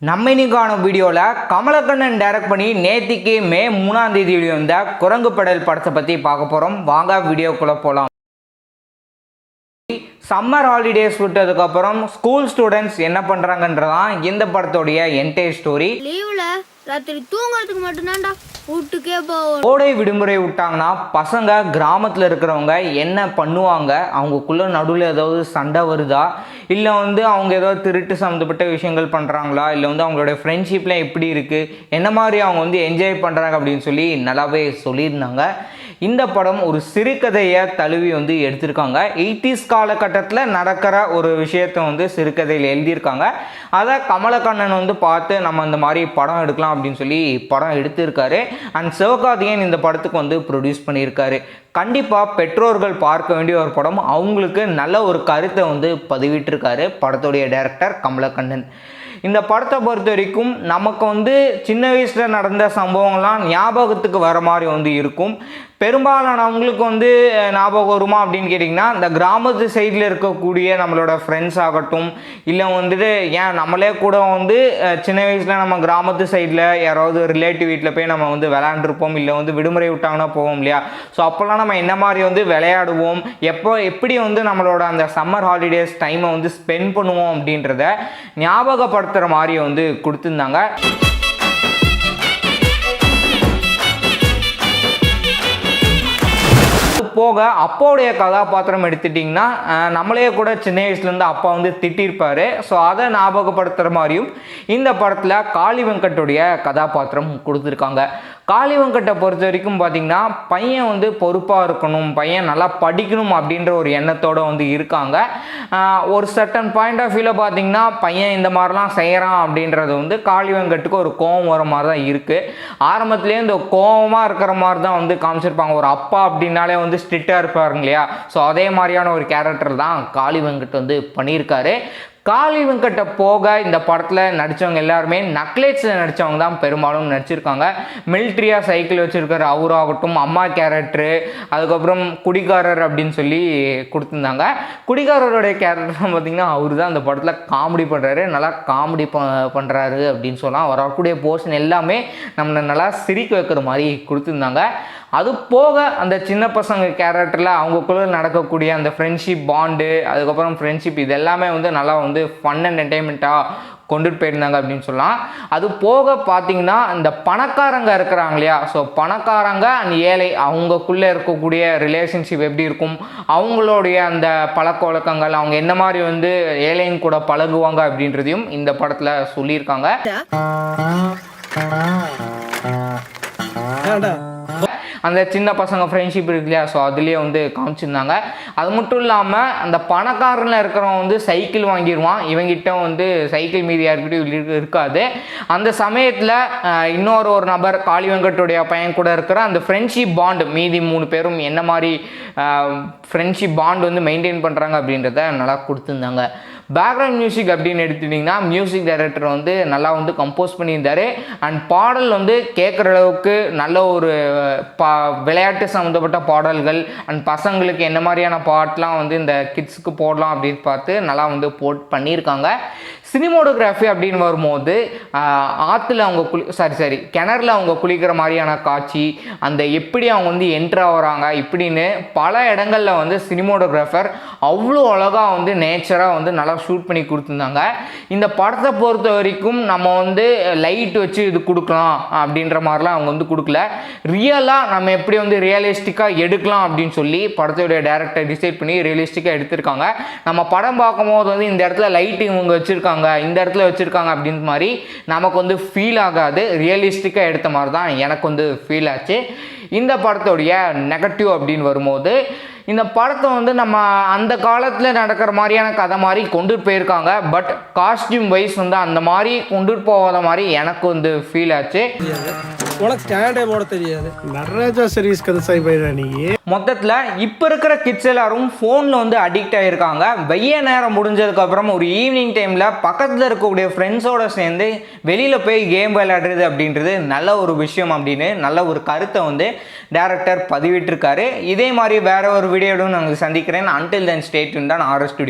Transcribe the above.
நம்ம இன்னைக்கான வீடியோவில் கமலக்கண்ணன் டைரக்ட் பண்ணி நேத்திக்கு மே 3ஆம் தேதி வந்த குரங்கு படல் படத்தை பற்றி பார்க்க போகிறோம். வாங்க வீடியோக்குள்ளே போகலாம். சம்மர் ஹாலிடேஸ் விட்டதுக்கப்புறம் ஸ்கூல் ஸ்டூடெண்ட்ஸ் என்ன பண்ணுறாங்கன்றதான் இந்த படத்தோடைய என்டையர் ஸ்டோரி. லீவில் ராத்திரி தூங்குறதுக்கு மட்டும்தான்டா வீட்டுக்கே போவோம். கோடை விடுமுறை விட்டாங்கன்னா பசங்க கிராமத்தில் இருக்கிறவங்க என்ன பண்ணுவாங்க, அவங்களுக்குள்ள நடுவில் ஏதாவது சண்டை வருதா, இல்லை அவங்க ஏதாவது திருட்டு சம்மந்தப்பட்ட விஷயங்கள் பண்ணுறாங்களா, இல்லை அவங்களுடைய ஃப்ரெண்ட்ஷிப்லாம் எப்படி இருக்குது, என்ன மாதிரி அவங்க என்ஜாய் பண்ணுறாங்க அப்படின்னு சொல்லி நல்லாவே சொல்லியிருந்தாங்க. இந்த படம் ஒரு சிறுகதையை தழுவி எடுத்திருக்காங்க. 80s காலகட்டத்தில் நடக்கிற ஒரு விஷயத்தை சிறுகதையில் எழுதியிருக்காங்க. அதை கமலக்கண்ணன் பார்த்து நம்ம இந்த மாதிரி படம் எடுக்கலாம் அப்படின்னு சொல்லி படம் எடுத்திருக்காரு. அண்ட் சிவகார்த்திகேயன் இந்த படத்துக்கு ப்ரொடியூஸ் பண்ணியிருக்காரு. கண்டிப்பாக பெற்றோர்கள் பார்க்க வேண்டிய ஒரு படம். அவங்களுக்கு நல்ல ஒரு கருத்தை பதிவிட்டிருக்காரு படத்துடைய டைரக்டர் கமலக்கண்ணன். இந்த படத்தை பொறுத்த வரைக்கும் நமக்கு சின்ன வயசில் நடந்த சம்பவங்கள்லாம் ஞாபகத்துக்கு வர மாதிரி இருக்கும். பெரும்பாலானவங்களுக்கு ஞாபகம் வருமா அப்படின்னு கேட்டிங்கன்னா, இந்த கிராமத்து சைடில் இருக்கக்கூடிய நம்மளோட ஃப்ரெண்ட்ஸ் ஆகட்டும், இல்லை ஏன் நம்மளே கூட சின்ன வயசில் நம்ம கிராமத்து சைடில் யாராவது ரிலேட்டிவ் வீட்டில் போய் நம்ம விளையாண்டுருப்போம், இல்லை விடுமுறை விட்டாங்கன்னா போவோம் இல்லையா. ஸோ அப்போல்லாம் நம்ம என்ன மாதிரி விளையாடுவோம், எப்படி நம்மளோட அந்த சம்மர் ஹாலிடேஸ் டைமை ஸ்பெண்ட் பண்ணுவோம் அப்படின்றத ஞாபகப்படுத்துகிற மாதிரி கொடுத்துருந்தாங்க. போக அப்பாவுடைய கதாபாத்திரம் எடுத்துட்டிங்கன்னா, நம்மளே கூட சின்ன வயசுலேருந்து அப்பா திட்டிருப்பார். ஸோ அதை ஞாபகப்படுத்துகிற மாதிரியும் இந்த படத்தில் காளி வெங்கட்டுடைய கதாபாத்திரம் கொடுத்துருக்காங்க. காளி வெங்கட்டை பொறுத்த வரைக்கும் பார்த்திங்கன்னா, பையன் பொறுப்பாக இருக்கணும், பையன் நல்லா படிக்கணும் அப்படின்ற ஒரு எண்ணத்தோடு இருக்காங்க. ஒரு சர்டன் பாயிண்ட் ஆஃப் வியூவில் பார்த்திங்கன்னா, பையன் இந்த மாதிரிலாம் செய்கிறான் அப்படின்றது காளி வெங்கட்டுக்கு ஒரு கோவம் வர மாதிரி தான் இருக்குது. ஆரம்பத்துலேயே இந்த கோவமாக இருக்கிற மாதிரி தான் காமிச்சிருப்பாங்க. ஒரு அப்பா அப்படின்னாலே ஸ்ட்ரிக்டாக இருப்பாருங்க இல்லையா. ஸோ அதே மாதிரியான ஒரு கேரக்டர் தான் காளி வெங்கட் பண்ணியிருக்காரு. காளி வெங்கட்டை போக இந்த படத்தில் நடித்தவங்க எல்லாருமே நக்லேட்ஸில் நடித்தவங்க தான் பெரும்பாலும் நடிச்சிருக்காங்க. மிலிட்ரியாக சைக்கிள் வச்சுருக்கிற அவராகட்டும், அம்மா கேரக்டரு, அதுக்கப்புறம் குடிகாரர் அப்படின்னு சொல்லி கொடுத்துருந்தாங்க. குடிகாரருடைய கேரக்டர் பார்த்திங்கன்னா, அவர் தான் அந்த படத்தில் காமெடி பண்ணுறாரு, நல்லா காமெடி பண்ணுறாரு அப்படின்னு சொல்லலாம். வரக்கூடிய போர்ஷன் எல்லாமே நம்மளை நல்லா சிரிக்க வைக்கிற மாதிரி கொடுத்துருந்தாங்க. அது போக அந்த சின்ன பசங்க கேரக்டரில் அவங்களுக்குள்ள நடக்கக்கூடிய அந்த ஃப்ரெண்ட்ஷிப் பாண்டு, அதுக்கப்புறம் ஃப்ரெண்ட்ஷிப் இது எல்லாமே நல்லா ஃபன் அண்ட் என்டர்டெயின்மெண்ட்டாக கொண்டுட்டு போயிருந்தாங்க அப்படின்னு சொல்லலாம். அது போக பார்த்திங்கன்னா, இந்த பணக்காரங்க இருக்கிறாங்க இல்லையா. ஸோ பணக்காரங்க அண்ட் ஏழை அவங்களுக்குள்ளே இருக்கக்கூடிய ரிலேஷன்ஷிப் எப்படி இருக்கும், அவங்களுடைய அந்த பழக்க வழக்கங்கள், அவங்க என்ன மாதிரி ஏழைங்க கூட பழகுவாங்க அப்படின்றதையும் இந்த படத்தில் சொல்லியிருக்காங்க. அந்த சின்ன பசங்க ஃப்ரெண்ட்ஷிப் இருக்கு இல்லையா. ஸோ அதுலேயே காமிச்சிருந்தாங்க. அது மட்டும் இல்லாமல் அந்த பணக்காரனில் இருக்கிறவன் சைக்கிள் வாங்கிடுவான், இவங்கிட்ட சைக்கிள் மீதி யாருக்கிட்டையும் இருக்காது. அந்த சமயத்தில் இன்னொரு நபர் காளி வெங்கட்டுடைய பையன் கூட இருக்கிற அந்த ஃப்ரெண்ட்ஷிப் பாண்டு, மீதி 3 பேரும் என்ன மாதிரி ஃப்ரெண்ட்ஷிப் பாண்டு மெயின்டைன் பண்ணுறாங்க அப்படின்றத நல்லா கொடுத்துருந்தாங்க. பேக்ரவுண்ட் மியூசிக் அப்படின்னு எடுத்துட்டிங்கன்னா, மியூசிக் டைரக்டர் நல்லா கம்போஸ் பண்ணியிருந்தார். அண்ட் பாடல் கேட்குற அளவுக்கு நல்ல ஒரு விளையாட்டு சம்மந்தப்பட்ட பாடல்கள் அண்ட் பசங்களுக்கு என்ன மாதிரியான பாட்டெலாம் இந்த கிட்ஸுக்கு போடலாம் அப்படின்னு பார்த்து நல்லா பண்ணியிருக்காங்க. சினிமோட்டோகிராஃபி அப்படின்னு வரும்போது ஆற்றுல அவங்க கிணறுல அவங்க குளிக்கிற மாதிரியான காட்சி, அந்த எப்படி அவங்க என்ட்ரு ஆகிறாங்க இப்படின்னு பல இடங்களில் சினிமோட்டோகிராஃபர் அவ்வளோ அழகாக நேச்சராக நல்லா ஷூட் பண்ணி கொடுத்துருந்தாங்க. இந்த படத்தை பொறுத்த வரைக்கும் நம்ம லைட் வச்சு இது கொடுக்கலாம் அப்படின்ற மாதிரிலாம் அவங்க கொடுக்கல. ரியலாக நம்ம எப்படி ரியலிஸ்டிக்காக எடுக்கலாம் அப்படின்னு சொல்லி படத்துடைய டைரக்டர் டிசைட் பண்ணி ரியலிஸ்டிக்காக எடுத்திருக்காங்க. நம்ம படம் பார்க்கும்போது இந்த இடத்துல லைட்டிங் இவங்க வச்சுருக்காங்க, இந்த இடத்துல வச்சுருக்காங்க அப்படின்ற மாதிரி நமக்கு ஃபீல் ஆகாது. ரியலிஸ்டிக்காக எடுத்த மாதிரி தான் எனக்கு ஃபீல் ஆச்சு. இந்த படத்துடைய நெகட்டிவ் அப்படின்னு வரும்போது, இந்த படத்தை நம்ம அந்த காலத்தில் நடக்கிற மாதிரியான கதை மாதிரி கொண்டுட்டு போயிருக்காங்க. பட் காஸ்டியூம் வைஸ் அந்த மாதிரி கொண்டுட்டு போகாத மாதிரி எனக்கு ஃபீல் ஆச்சு. உனக்கு ஸ்டாண்டே போட தெரியாது. நடராஜா சர்வீஸ் கதை சாய்பாயிரா நீ. மொத்தத்தில் இப்போ இருக்கிற கிட்ஸ் எல்லாரும் ஃபோனில் அடிக்ட் ஆகியிருக்காங்க. வெய்ய நேரம் முடிஞ்சதுக்கப்புறம் ஒரு ஈவினிங் டைமில் பக்கத்தில் இருக்கக்கூடிய ஃப்ரெண்ட்ஸோடு சேர்ந்து வெளியில் போய் கேம் விளையாடுறது அப்படின்றது நல்ல ஒரு விஷயம் அப்படின்னு நல்ல ஒரு கருத்தை டைரக்டர் பதிவிட்டிருக்காரு. இதே மாதிரி வேற ஒரு வீடியோடும் நாங்கள் சந்திக்கிறேன். Until then stay tuned on RS Studio.